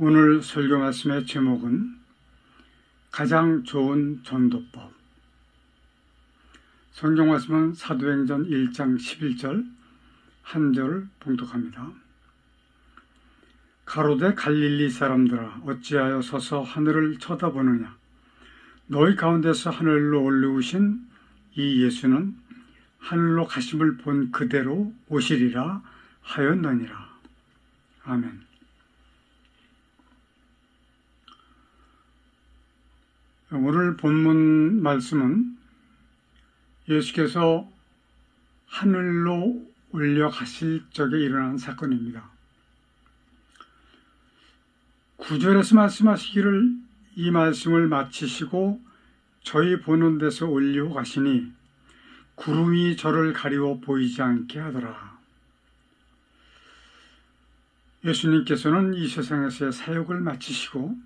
오늘 설교 말씀의 제목은 가장 좋은 전도법. 성경 말씀은 사도행전 1장 11절 한 절을 봉독합니다. 가로되 갈릴리 사람들아 어찌하여 서서 하늘을 쳐다보느냐. 너희 가운데서 하늘로 올리우신 이 예수는 하늘로 가심을 본 그대로 오시리라 하였느니라. 아멘. 오늘 본문 말씀은 예수께서 하늘로 올려가실 적에 일어난 사건입니다. 9절에서 말씀하시기를 이 말씀을 마치시고 저희 보는 데서 올리고 가시니 구름이 저를 가리워 보이지 않게 하더라. 예수님께서는 이 세상에서의 사역을 마치시고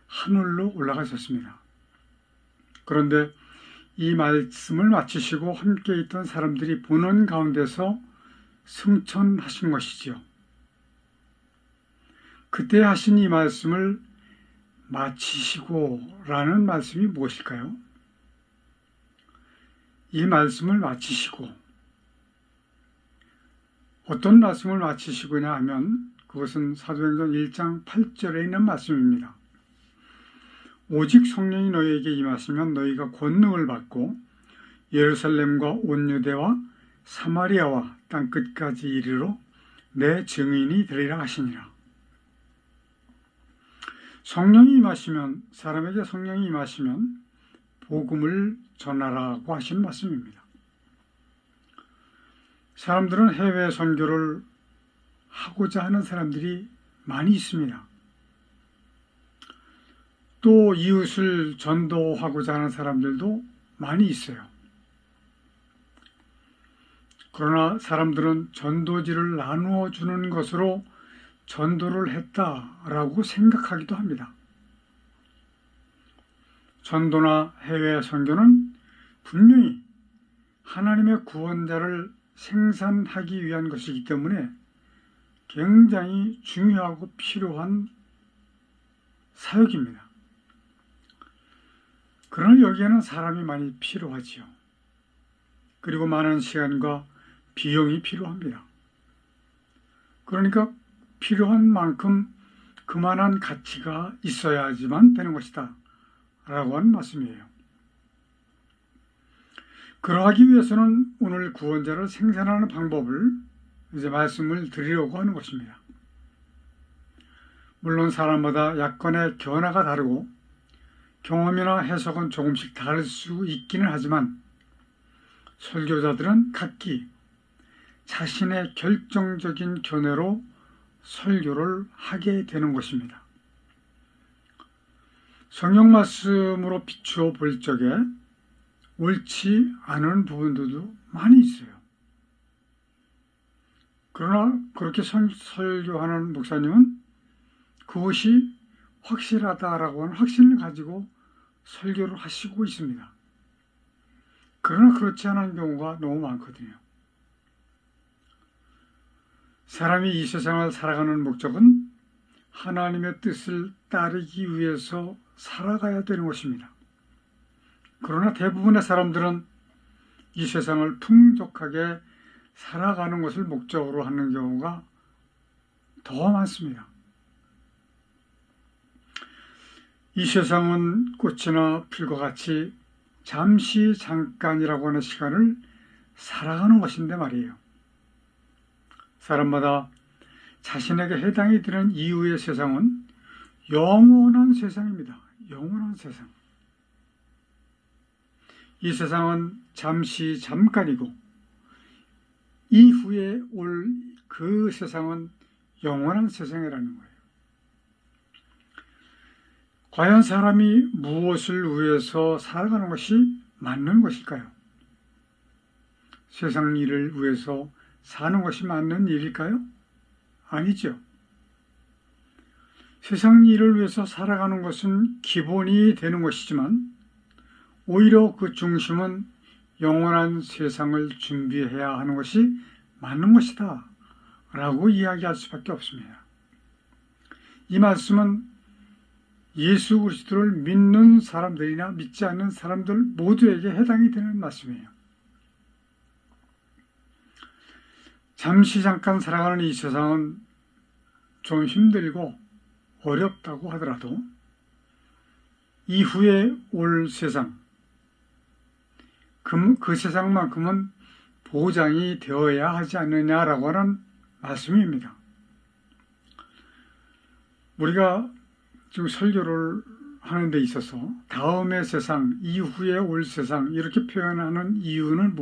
하늘로 올라가셨습니다. 그런데 이 말씀을 마치시고 함께 있던 사람들이 보는 가운데서 승천하신 것이지요. 그때 하신 이 말씀을 마치시고 라는 말씀이 무엇일까요? 이 말씀을 마치시고, 어떤 말씀을 마치시고냐 하면 그것은 사도행전 1장 8절에 있는 말씀입니다. 오직 성령이 너희에게 임하시면 너희가 권능을 받고 예루살렘과 온 유대와 사마리아와 땅끝까지 이르러 내 증인이 되리라 하시니라. 성령이 임하시면, 사람에게 성령이 임하시면 복음을 전하라고 하신 말씀입니다. 사람들은 해외 선교를 하고자 하는 사람들이 많이 있습니다. 또 이웃을 전도하고자 하는 사람들도 많이 있어요. 그러나 사람들은 전도지를 나누어 주는 것으로 전도를 했다라고 생각하기도 합니다. 전도나 해외 선교는 분명히 하나님의 구원자를 생산하기 위한 것이기 때문에 굉장히 중요하고 필요한 사역입니다. 그러나 여기에는 사람이 많이 필요하지요. 그리고 많은 시간과 비용이 필요합니다. 그러니까 필요한 만큼 그만한 가치가 있어야지만 되는 것이다 라고 하는 말씀이에요. 그러하기 위해서는 오늘 구원자를 생산하는 방법을 이제 말씀을 드리려고 하는 것입니다. 물론 사람마다 약간의 견해가 다르고 경험이나 해석은 조금씩 다를 수 있기는 하지만 설교자들은 각기 자신의 결정적인 견해로 설교를 하게 되는 것입니다. 성경 말씀으로 비추어 볼 적에 옳지 않은 부분들도 많이 있어요. 그러나 그렇게 설교하는 목사님은 그것이 확실하다라고 하는 확신을 가지고 설교를 하시고 있습니다. 그러나 그렇지 않은 경우가 너무 많거든요. 사람이 이 세상을 살아가는 목적은 하나님의 뜻을 따르기 위해서 살아가야 되는 것입니다. 그러나 대부분의 사람들은 이 세상을 풍족하게 살아가는 것을 목적으로 하는 경우가 더 많습니다. 이 세상은 꽃이나 풀과 같이 잠시 잠깐이라고 하는 시간을 살아가는 것인데 말이에요. 사람마다 자신에게 해당이 되는 이후의 세상은 영원한 세상입니다. 영원한 세상. 이 세상은 잠시 잠깐이고 이후에 올 그 세상은 영원한 세상이라는 거예요. 과연 사람이 무엇을 위해서 살아가는 것이 맞는 것일까요? 세상 일을 위해서 사는 것이 맞는 일일까요? 아니죠. 세상 일을 위해서 살아가는 것은 기본이 되는 것이지만 오히려 그 중심은 영원한 세상을 준비해야 하는 것이 맞는 것이다 라고 이야기할 수밖에 없습니다. 이 말씀은 예수 그리스도를 믿는 사람들이나 믿지 않는 사람들 모두에게 해당이 되는 말씀이에요. 잠깐 살아가는 이 세상은 좀 힘들고 어렵다고 하더라도 이후에 올 세상, 그 세상만큼은 보장이 되어야 하지 않느냐라고 하는 말씀입니다. 우리가 지금 설교를 하는 데 있어서 다음의 세상, 이후에 올 세상 이렇게 표현하는 이유는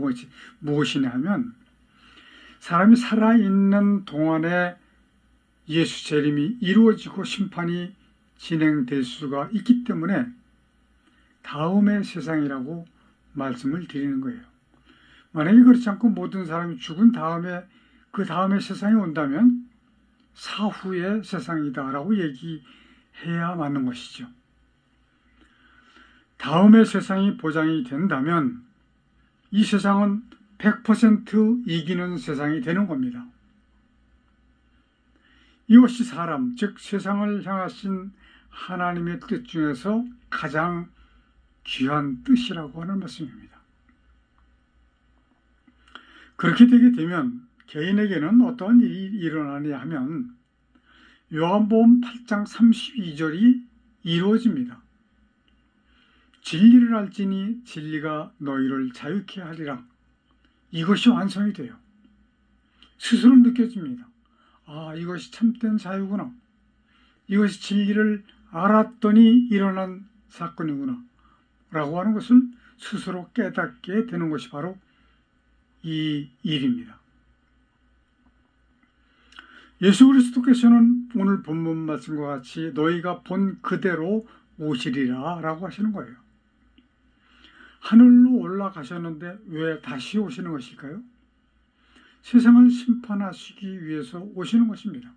무엇이냐 하면 사람이 살아있는 동안에 예수 재림이 이루어지고 심판이 진행될 수가 있기 때문에 다음의 세상이라고 말씀을 드리는 거예요. 만약에 그렇지 않고 모든 사람이 죽은 다음에 그 다음에 세상이 온다면 사후의 세상이다라고 얘기해야 맞는 것이죠. 다음의 세상이 보장이 된다면 이 세상은 100% 이기는 세상이 되는 겁니다. 이것이 사람, 즉 세상을 향하신 하나님의 뜻 중에서 가장 귀한 뜻이라고 하는 말씀입니다. 그렇게 되게 되면 개인에게는 어떠한 일이 일어나냐 하면 요한복음 8장 32절이 이루어집니다. 진리를 알지니 진리가 너희를 자유케 하리라. 이것이 완성이 돼요. 스스로 느껴집니다. 아, 이것이 참된 자유구나. 이것이 진리를 알았더니 일어난 사건이구나. 라고 하는 것을 스스로 깨닫게 되는 것이 바로 이 일입니다. 예수 그리스도께서는 오늘 본문 말씀과 같이 너희가 본 그대로 오시리라 라고 하시는 거예요. 하늘로 올라가셨는데 왜 다시 오시는 것일까요? 세상을 심판하시기 위해서 오시는 것입니다.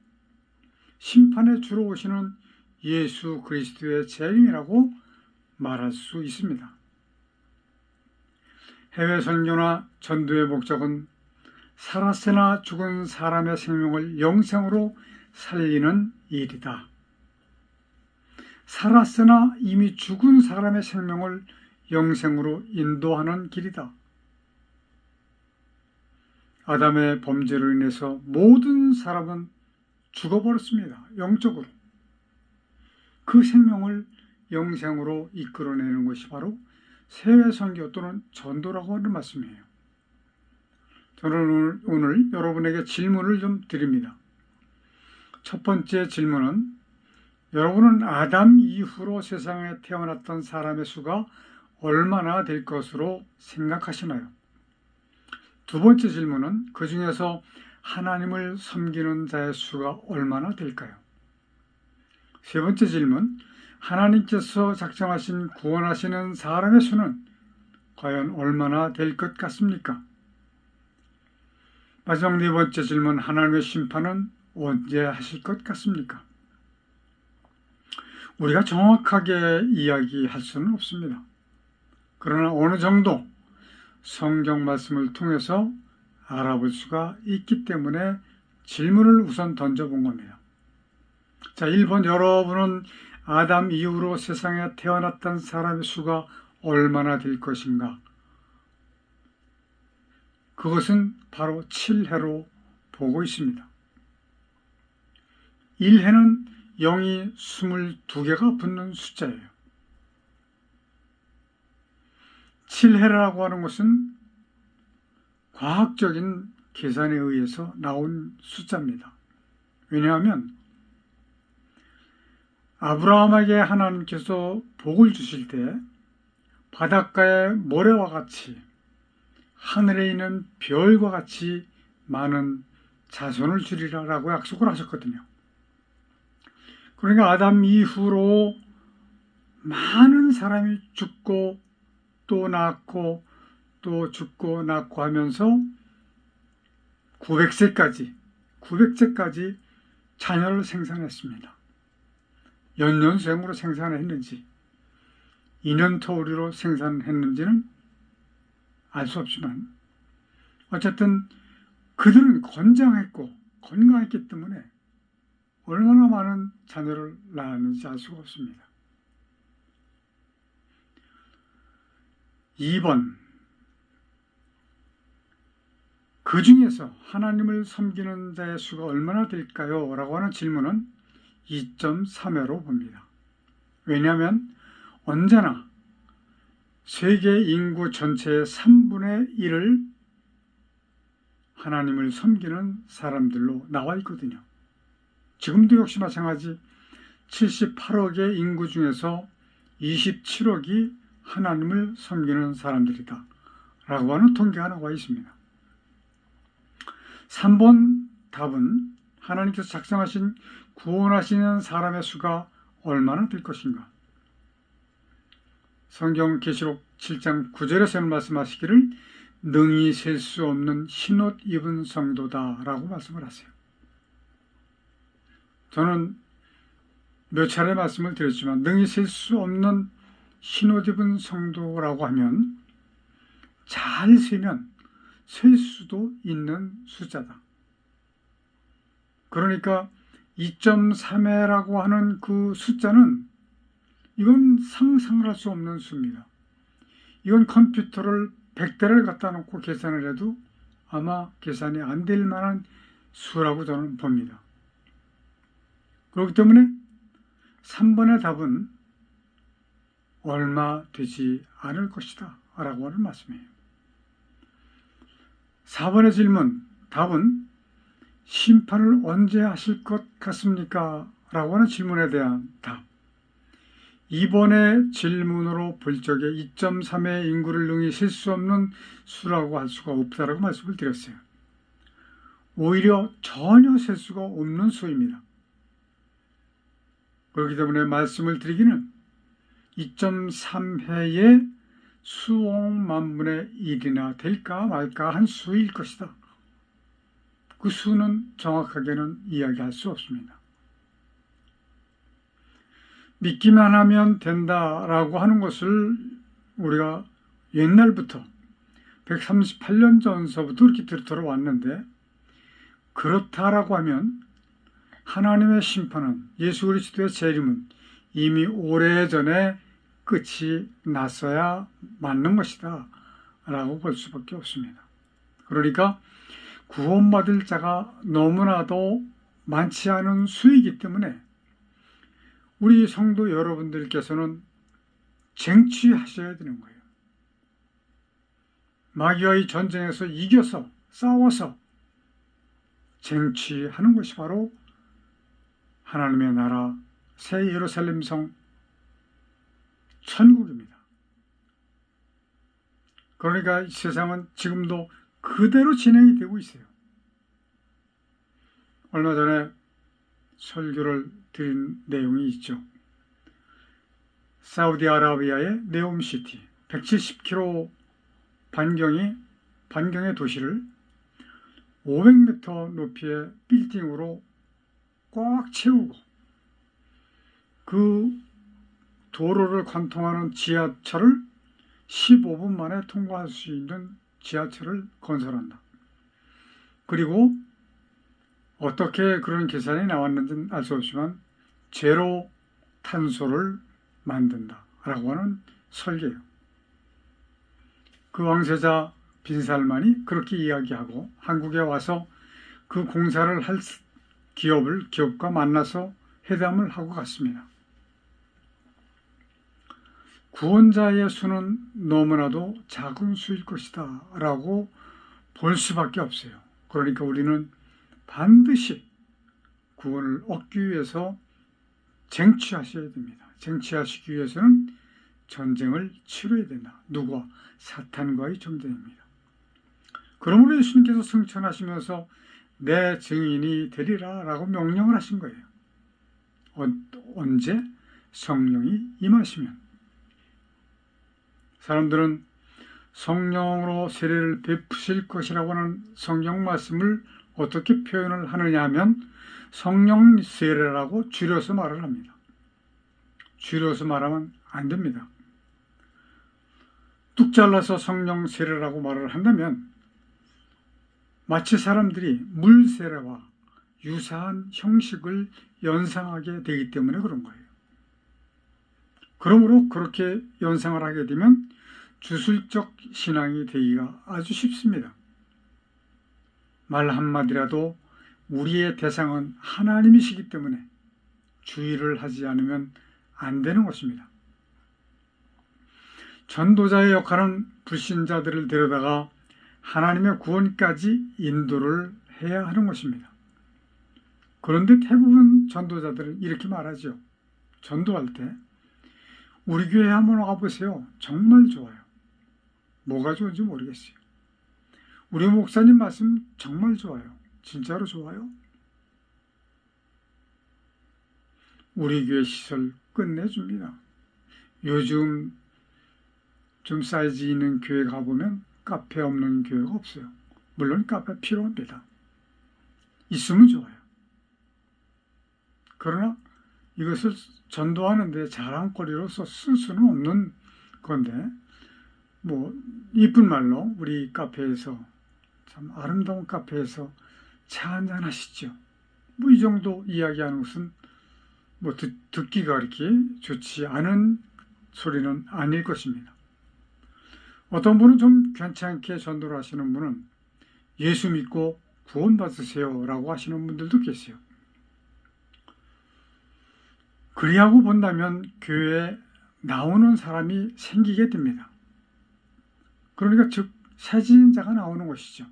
심판에 주로 오시는 예수 그리스도의 재림이라고 말할 수 있습니다. 해외 선교나 전도의 목적은 살았으나 죽은 사람의 생명을 영생으로 살리는 일이다. 살았으나 이미 죽은 사람의 생명을 영생으로 인도하는 길이다. 아담의 범죄로 인해서 모든 사람은 죽어버렸습니다. 영적으로. 그 생명을 영생으로 이끌어내는 것이 바로 세외 선교 또는 전도라고 하는 말씀이에요. 저는 오늘 여러분에게 질문을 좀 드립니다. 첫 번째 질문은 여러분은 아담 이후로 세상에 태어났던 사람의 수가 얼마나 될 것으로 생각하시나요? 두 번째 질문은 그 중에서 하나님을 섬기는 자의 수가 얼마나 될까요? 세 번째 질문, 하나님께서 작정하신 구원하시는 사람의 수는 과연 얼마나 될 것 같습니까? 마지막 네 번째 질문, 하나님의 심판은 언제 하실 것 같습니까? 우리가 정확하게 이야기할 수는 없습니다. 그러나 어느 정도 성경 말씀을 통해서 알아볼 수가 있기 때문에 질문을 우선 던져본 겁니다. 자, 1번, 여러분은 아담 이후로 세상에 태어났던 사람의 수가 얼마나 될 것인가? 그것은 바로 7해로 보고 있습니다. 1해는 0이 22개가 붙는 숫자예요. 7해라고 하는 것은 과학적인 계산에 의해서 나온 숫자입니다. 왜냐하면 아브라함에게 하나님께서 복을 주실 때 바닷가의 모래와 같이 하늘에 있는 별과 같이 많은 자손을 주리라라고 약속을 하셨거든요. 그러니까 아담 이후로 많은 사람이 죽고 또 낳고 또 죽고 낳고 하면서 900세까지 자녀를 생산했습니다. 연년생으로 생산했는지 2년토우리로 생산했는지는 알 수 없지만 어쨌든 그들은 건장했고 건강했기 때문에 얼마나 많은 자녀를 낳았는지 알 수가 없습니다. 2번, 그 중에서 하나님을 섬기는 자의 수가 얼마나 될까요? 라고 하는 질문은 2.3회로 봅니다. 왜냐하면 언제나 세계 인구 전체의 3분의 1을 하나님을 섬기는 사람들로 나와 있거든요. 지금도 역시 마찬가지 78억의 인구 중에서 27억이 하나님을 섬기는 사람들이다 라고 하는 통계가 나와 있습니다. 3번 답은 하나님께서 작성하신 구원하시는 사람의 수가 얼마나 될 것인가? 성경 계시록 7장 9절에서는 말씀하시기를 능히 셀 수 없는 흰옷 입은 성도다 라고 말씀을 하세요. 저는 몇 차례 말씀을 드렸지만 능히 셀 수 없는 흰옷 입은 성도라고 하면 잘 세면 셀 수도 있는 숫자다. 그러니까 2.3회라고 하는 그 숫자는 이건 상상을 할 수 없는 수입니다. 이건 컴퓨터를 100대를 갖다 놓고 계산을 해도 아마 계산이 안 될 만한 수라고 저는 봅니다. 그렇기 때문에 3번의 답은 얼마 되지 않을 것이다 라고 하는 말씀이에요. 4번의 질문, 답은 심판을 언제 하실 것 같습니까? 라고 하는 질문에 대한 답. 2번의 질문으로 볼 적에 2.3의 인구를 능히 셀 수 없는 수라고 할 수가 없다라고 말씀을 드렸어요. 오히려 전혀 셀 수가 없는 수입니다. 그렇기 때문에 말씀을 드리기는 2.3회의 수억 만분의 1이나 될까 말까 한 수일 것이다. 그 수는 정확하게는 이야기할 수 없습니다. 믿기만 하면 된다라고 하는 것을 우리가 옛날부터 138년 전서부터 이렇게 들어왔는데, 그렇다라고 하면 하나님의 심판은, 예수 그리스도의 재림은 이미 오래전에 끝이 났어야 맞는 것이다 라고 볼 수밖에 없습니다. 그러니까 구원받을 자가 너무나도 많지 않은 수이기 때문에 우리 성도 여러분들께서는 쟁취하셔야 되는 거예요. 마귀와의 전쟁에서 이겨서 싸워서 쟁취하는 것이 바로 하나님의 나라 새 예루살렘 성 천국입니다. 그러니까 이 세상은 지금도 그대로 진행이 되고 있어요. 얼마 전에 설교를 드린 내용이 있죠. 사우디아라비아의 네옴시티 170km 반경의 도시를 500m 높이의 빌딩으로 꽉 채우고 그 도로를 관통하는 지하철을 15분 만에 통과할 수 있는 지하철을 건설한다. 그리고 어떻게 그런 계산이 나왔는지는 알 수 없지만 제로 탄소를 만든다라고 하는 설계예요. 그 왕세자 빈살만이 그렇게 이야기하고 한국에 와서 그 공사를 할 기업과 만나서 회담을 하고 갔습니다. 구원자의 수는 너무나도 작은 수일 것이다 라고 볼 수밖에 없어요. 그러니까 우리는 반드시 구원을 얻기 위해서 쟁취하셔야 됩니다. 쟁취하시기 위해서는 전쟁을 치러야 된다. 누구와? 사탄과의 전쟁입니다. 그러므로 예수님께서 승천하시면서 내 증인이 되리라 라고 명령을 하신 거예요. 언제? 성령이 임하시면. 사람들은 성령으로 세례를 베푸실 것이라고 하는 성경 말씀을 어떻게 표현을 하느냐 하면 성령 세례라고 줄여서 말을 합니다. 줄여서 말하면 안 됩니다. 뚝 잘라서 성령 세례라고 말을 한다면 마치 사람들이 물 세례와 유사한 형식을 연상하게 되기 때문에 그런 거예요. 그러므로 그렇게 연상을 하게 되면 주술적 신앙이 되기가 아주 쉽습니다. 말 한마디라도 우리의 대상은 하나님이시기 때문에 주의를 하지 않으면 안 되는 것입니다. 전도자의 역할은 불신자들을 데려다가 하나님의 구원까지 인도를 해야 하는 것입니다. 그런데 대부분 전도자들은 이렇게 말하죠. 전도할 때 우리 교회 한번 와보세요. 정말 좋아요. 뭐가 좋은지 모르겠어요. 우리 목사님 말씀 정말 좋아요. 진짜로 좋아요. 우리 교회 시설 끝내줍니다. 요즘 좀 사이즈 있는 교회 가보면 카페 없는 교회가 없어요. 물론 카페 필요합니다. 있으면 좋아요. 그러나 이것을 전도하는데 자랑거리로서 쓸 수는 없는 건데, 이쁜 말로 우리 카페에서, 참 아름다운 카페에서 차 한잔 하시죠. 이 정도 이야기하는 것은 듣기가 그렇게 좋지 않은 소리는 아닐 것입니다. 어떤 분은 좀 괜찮게 전도를 하시는 분은 예수 믿고 구원받으세요 라고 하시는 분들도 계세요. 그리하고 본다면 교회에 나오는 사람이 생기게 됩니다. 그러니까 즉 새지인자가 나오는 것이죠.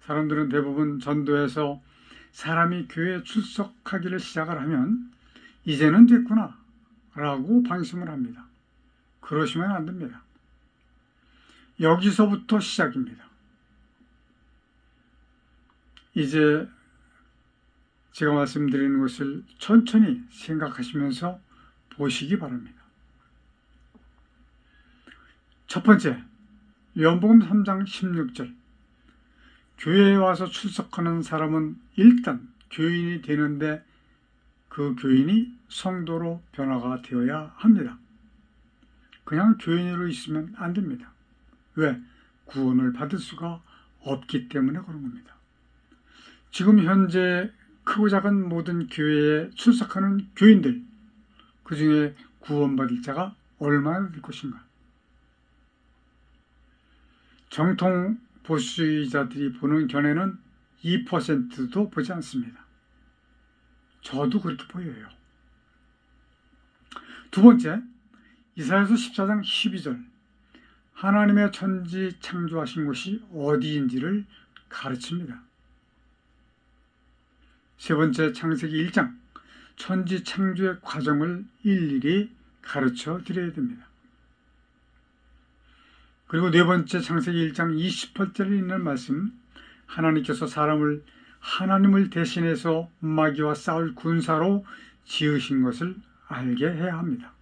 사람들은 대부분 전도해서 사람이 교회에 출석하기를 시작을 하면 이제는 됐구나 라고 방심을 합니다. 그러시면 안 됩니다. 여기서부터 시작입니다. 이제 제가 말씀드리는 것을 천천히 생각하시면서 보시기 바랍니다. 첫 번째, 요한복음 3장 16절. 교회에 와서 출석하는 사람은 일단 교인이 되는데 그 교인이 성도로 변화가 되어야 합니다. 그냥 교인으로 있으면 안 됩니다. 왜? 구원을 받을 수가 없기 때문에 그런 겁니다. 지금 현재 크고 작은 모든 교회에 출석하는 교인들, 그 중에 구원받을 자가 얼마나 될 것인가? 정통 보수주의자들이 보는 견해는 2%도 보지 않습니다. 저도 그렇게 보여요. 두 번째, 이사야서 14장 12절. 하나님의 천지 창조하신 곳이 어디인지를 가르칩니다. 세 번째, 창세기 1장. 천지 창조의 과정을 일일이 가르쳐 드려야 됩니다. 그리고 네 번째, 창세기 1장 28절에 있는 말씀. 하나님께서 사람을 하나님을 대신해서 마귀와 싸울 군사로 지으신 것을 알게 해야 합니다.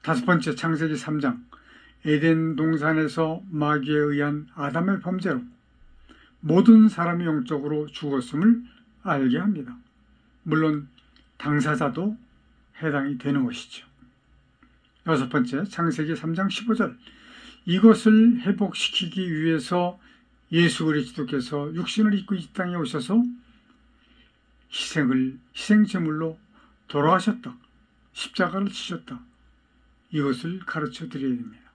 다섯 번째, 창세기 3장. 에덴 동산에서 마귀에 의한 아담의 범죄로 모든 사람이 영적으로 죽었음을 알게 합니다. 물론 당사자도 해당이 되는 것이죠. 여섯 번째, 창세기 3장 15절. 이것을 회복시키기 위해서 예수 그리스도께서 육신을 입고 이 땅에 오셔서 희생제물로 돌아가셨다. 십자가를 지셨다. 이것을 가르쳐 드려야 됩니다.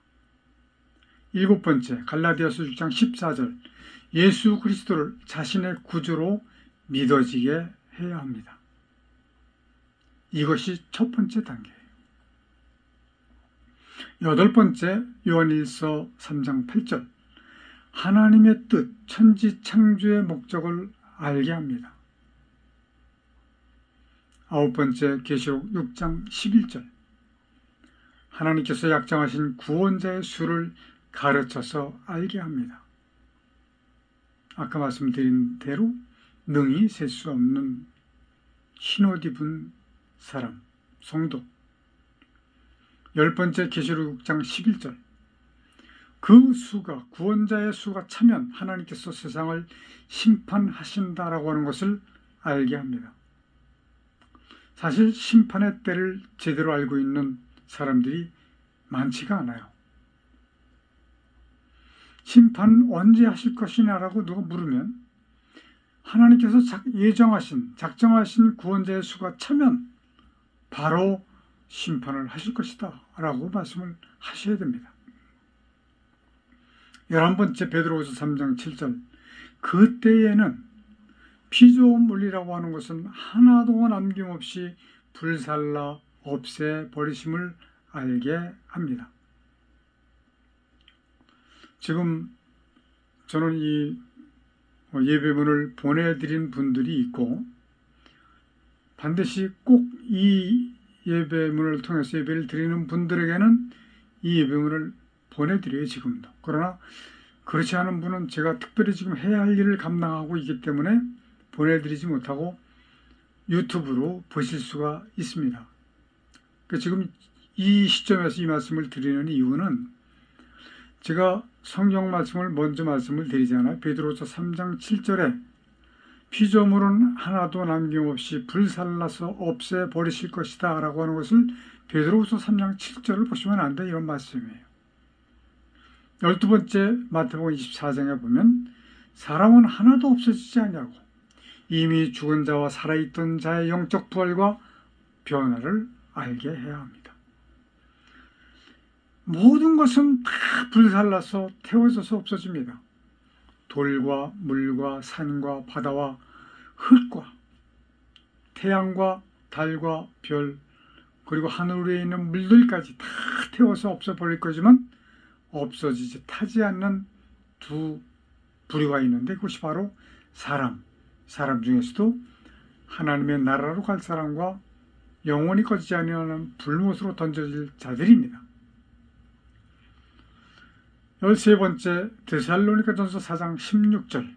일곱 번째, 갈라디아서 6장 14절. 예수 그리스도를 자신의 구주로 믿어지게 해야 합니다. 이것이 첫 번째 단계예요. 여덟 번째, 요한일서 3장 8절. 하나님의 뜻, 천지 창조의 목적을 알게 합니다. 아홉 번째, 계시록 6장 11절. 하나님께서 약정하신 구원자의 수를 가르쳐서 알게 합니다. 아까 말씀드린 대로 능히 셀 수 없는 흰옷 입은 사람, 성도. 열 번째, 계시록 6장 11절. 그 수가, 구원자의 수가 차면 하나님께서 세상을 심판하신다라고 하는 것을 알게 합니다. 사실 심판의 때를 제대로 알고 있는 사람들이 많지가 않아요. 심판 언제 하실 것이냐라고 누가 물으면 하나님께서 작정하신 구원자의 수가 차면 바로 심판을 하실 것이다 라고 말씀을 하셔야 됩니다. 11번째 베드로후서 3장 7절 그때에는 피조물이라고 하는 것은 하나도 남김없이 불살라 없애버리심을 알게 합니다. 지금 저는 이 예배문을 보내드린 분들이 있고 반드시 꼭 이 예배문을 통해서 예배를 드리는 분들에게는 이 예배문을 보내드려요, 지금도. 그러나 그렇지 않은 분은 제가 특별히 지금 해야 할 일을 감당하고 있기 때문에 보내드리지 못하고 유튜브로 보실 수가 있습니다. 지금 이 시점에서 이 말씀을 드리는 이유는 제가 성경 말씀을 먼저 말씀을 드리잖아요. 베드로후서 3장 7절에 피조물은 하나도 남김없이 불살라서 없애버리실 것이다 라고 하는 것을 베드로후서 3장 7절을 보시면 안 돼 이런 말씀이에요. 12번째 마태복음 24장에 보면 사람은 하나도 없어지지 않냐고 이미 죽은 자와 살아있던 자의 영적 부활과 변화를 알게 해야 합니다. 모든 것은 다 불살라서 태워져서 없어집니다. 돌과 물과 산과 바다와 흙과 태양과 달과 별 그리고 하늘 위에 있는 물들까지 다 태워서 없어버릴 거지만 없어지지 타지 않는 두 부류가 있는데 그것이 바로 사람 중에서도 하나님의 나라로 갈 사람과 영원히 꺼지지 아니하는 불못으로 던져질 자들입니다. 13번째 데살로니가전서 4장 16절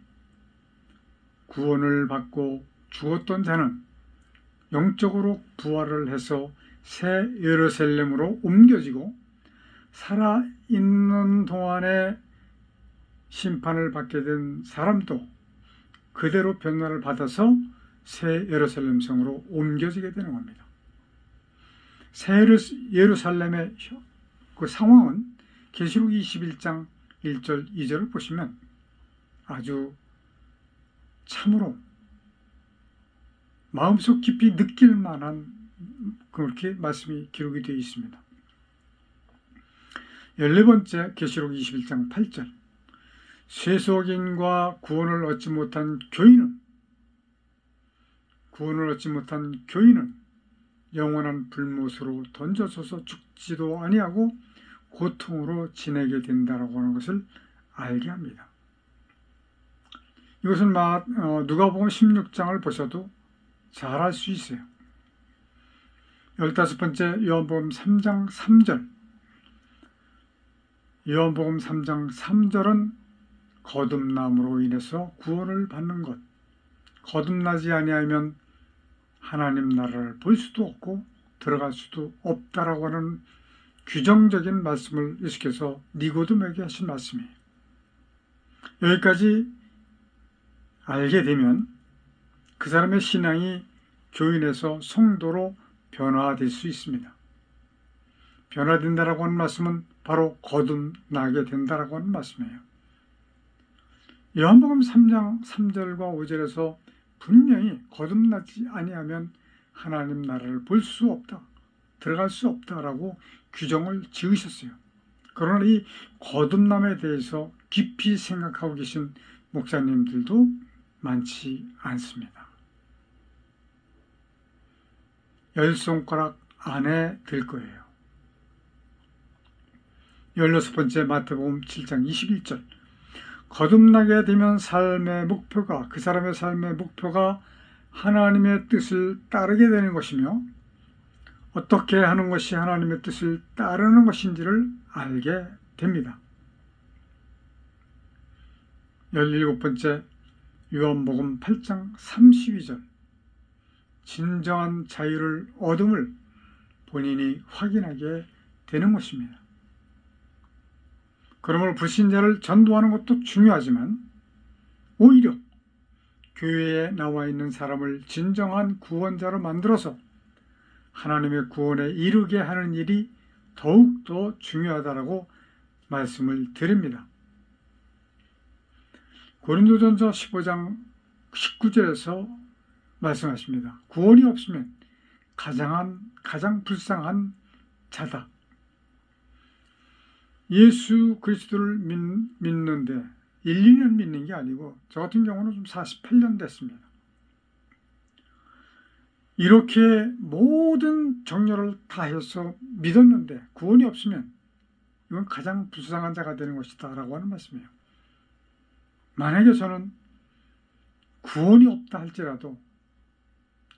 구원을 받고 죽었던 자는 영적으로 부활을 해서 새 예루살렘으로 옮겨지고 살아있는 동안에 심판을 받게 된 사람도 그대로 변화를 받아서 새 예루살렘 성으로 옮겨지게 되는 겁니다. 새 예루살렘의 그 상황은 계시록 21장 1절 2절을 보시면 아주 참으로 마음속 깊이 느낄 만한 그렇게 말씀이 기록이 되어 있습니다. 14번째 계시록 21장 8절 세속인과 구원을 얻지 못한 교인은 영원한 불못으로 던져져서 죽지도 아니하고 고통으로 지내게 된다라고 하는 것을 알게 합니다. 이것은 누가복음 16장을 보셔도 잘 알 수 있어요. 15번째 요한복음 3장 3절 요한복음 3장 3절은 거듭남으로 인해서 구원을 받는 것 거듭나지 아니하면 하나님 나라를 볼 수도 없고 들어갈 수도 없다라고 하는 규정적인 말씀을 예수께서 니고데모에게 하신 말씀이에요. 여기까지 알게 되면 그 사람의 신앙이 교인에서 성도로 변화될 수 있습니다. 변화된다라고 하는 말씀은 바로 거듭나게 된다라고 하는 말씀이에요. 요한복음 3장 3절과 5절에서 분명히 거듭나지 아니하면 하나님 나라를 볼 수 없다. 들어갈 수 없다라고 규정을 지으셨어요. 그러나 이 거듭남에 대해서 깊이 생각하고 계신 목사님들도 많지 않습니다. 10손가락 안에 들 거예요. 16번째 마태복음 7장 21절 거듭나게 되면 그 사람의 삶의 목표가 하나님의 뜻을 따르게 되는 것이며 어떻게 하는 것이 하나님의 뜻을 따르는 것인지를 알게 됩니다. 17번째 요한복음 8장 32절 진정한 자유를 얻음을 본인이 확인하게 되는 것입니다. 그러므로 불신자를 전도하는 것도 중요하지만 오히려 교회에 나와 있는 사람을 진정한 구원자로 만들어서 하나님의 구원에 이르게 하는 일이 더욱더 중요하다라고 말씀을 드립니다. 고린도전서 15장 19절에서 말씀하십니다. 구원이 없으면 가장 불쌍한 자다. 예수 그리스도를 믿는데 1, 2년 믿는 게 아니고 저 같은 경우는 좀 48년 됐습니다. 이렇게 모든 정열을 다해서 믿었는데 구원이 없으면 이건 가장 불쌍한 자가 되는 것이다 라고 하는 말씀이에요. 만약에 저는 구원이 없다 할지라도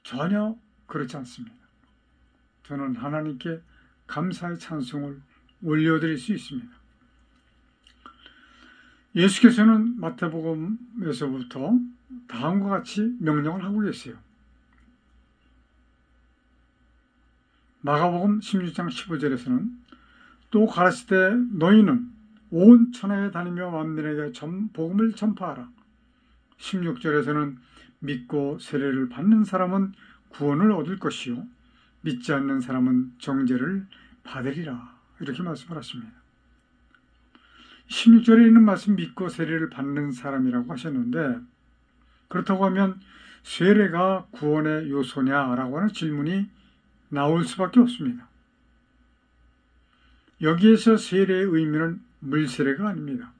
전혀 그렇지 않습니다. 저는 하나님께 감사의 찬송을 올려드릴 수 있습니다. 예수께서는 마태복음에서부터 다음과 같이 명령을 하고 계세요. 마가복음 16장 15절에서는 또 가라시되 너희는 온 천하에 다니며 만민에게 복음을 전파하라. 16절에서는 믿고 세례를 받는 사람은 구원을 얻을 것이요 믿지 않는 사람은 정죄를 받으리라. 이렇게 말씀을 하십니다. 16절에 있는 말씀 믿고 세례를 받는 사람이라고 하셨는데 그렇다고 하면 세례가 구원의 요소냐라고 하는 질문이 나올 수밖에 없습니다. 여기에서 세례의 의미는 물세례가 아닙니다.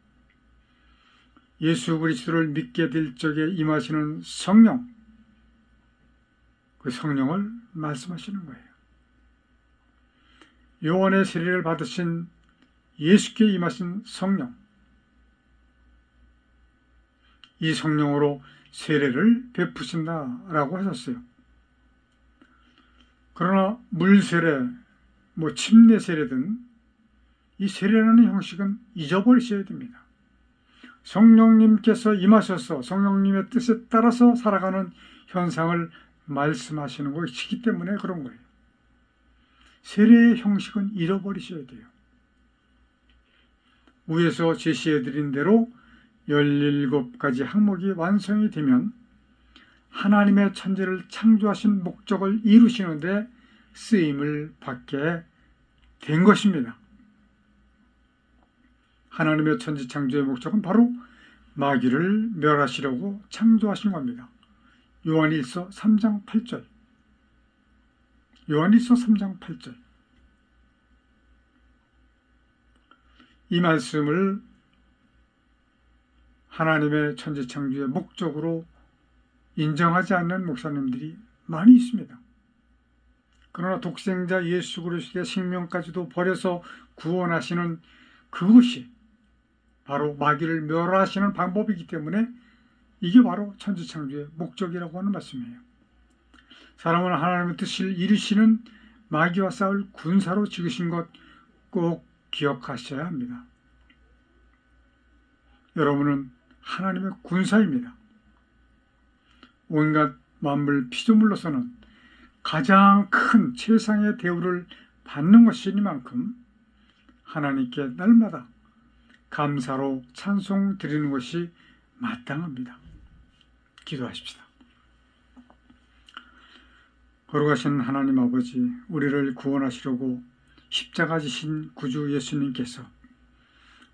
예수 그리스도를 믿게 될 적에 임하시는 성령, 그 성령을 말씀하시는 거예요. 요한의 세례를 받으신 예수께 임하신 성령, 이 성령으로 세례를 베푸신다라고 하셨어요. 그러나 물세례, 침례 세례든 이 세례라는 형식은 잊어버리셔야 됩니다. 성령님께서 임하셔서 성령님의 뜻에 따라서 살아가는 현상을 말씀하시는 것이기 때문에 그런 거예요. 세례의 형식은 잃어버리셔야 돼요. 위에서 제시해드린 대로 17가지 항목이 완성이 되면 하나님의 천지를 창조하신 목적을 이루시는데 쓰임을 받게 된 것입니다. 하나님의 천지 창조의 목적은 바로 마귀를 멸하시려고 창조하신 겁니다. 요한일서 3장 8절. 요한일서 3장 8절. 이 말씀을 하나님의 천지 창조의 목적으로 인정하지 않는 목사님들이 많이 있습니다. 그러나 독생자 예수 그리스도의 생명까지도 버려서 구원하시는 그것이 바로 마귀를 멸하시는 방법이기 때문에 이게 바로 천지 창조의 목적이라고 하는 말씀이에요. 사람은 하나님의 뜻을 이루시는 마귀와 싸울 군사로 지으신 것 꼭 기억하셔야 합니다. 여러분은 하나님의 군사입니다. 온갖 만물 피조물로서는 가장 큰 최상의 대우를 받는 것이니만큼 하나님께 날마다 감사로 찬송 드리는 것이 마땅합니다. 기도하십시다. 거룩하신 하나님 아버지, 우리를 구원하시려고 십자가 지신 구주 예수님께서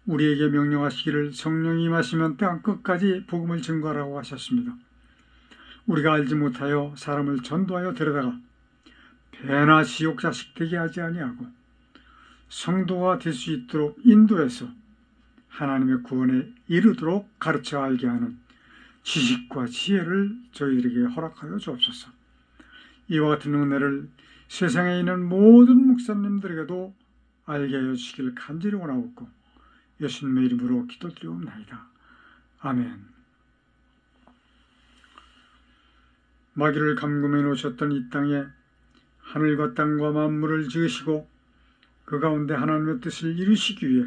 우리에게 명령하시기를 성령이 임하시면 땅 끝까지 복음을 증거하라고 하셨습니다. 우리가 알지 못하여 사람을 전도하여 데려다가 배나 지옥 자식 되게 하지 아니하고 성도가 될 수 있도록 인도해서 하나님의 구원에 이르도록 가르쳐 알게 하는 지식과 지혜를 저희들에게 허락하여 주옵소서. 이와 같은 은혜를 세상에 있는 모든 목사님들에게도 알게 하여 주시기를 간절히 원하옵고 예수님의 이름으로 기도드리옵나이다. 아멘. 마귀를 감금해 놓으셨던 이 땅에 하늘과 땅과 만물을 지으시고 그 가운데 하나님의 뜻을 이루시기 위해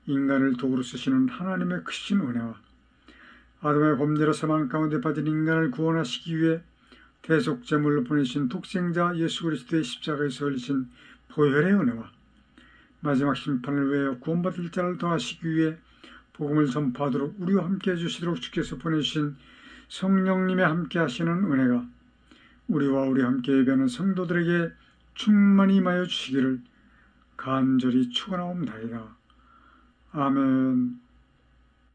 인간을 도구로 쓰시는 하나님의 크신 은혜와 아담의 범죄로 사망 가운데 빠진 인간을 구원하시기 위해 대속제물로 보내신 독생자 예수 그리스도의 십자가에서 흘리신 보혈의 은혜와 마지막 심판을 위하여 구원받을 자를 더하시기 위해 복음을 전파하도록 우리와 함께 해주시도록 주께서 보내주신 성령님의 함께 하시는 은혜가 우리와 우리 함께 예배하는 성도들에게 충만히 임하여 주시기를 간절히 축원하옵나이다. 아멘.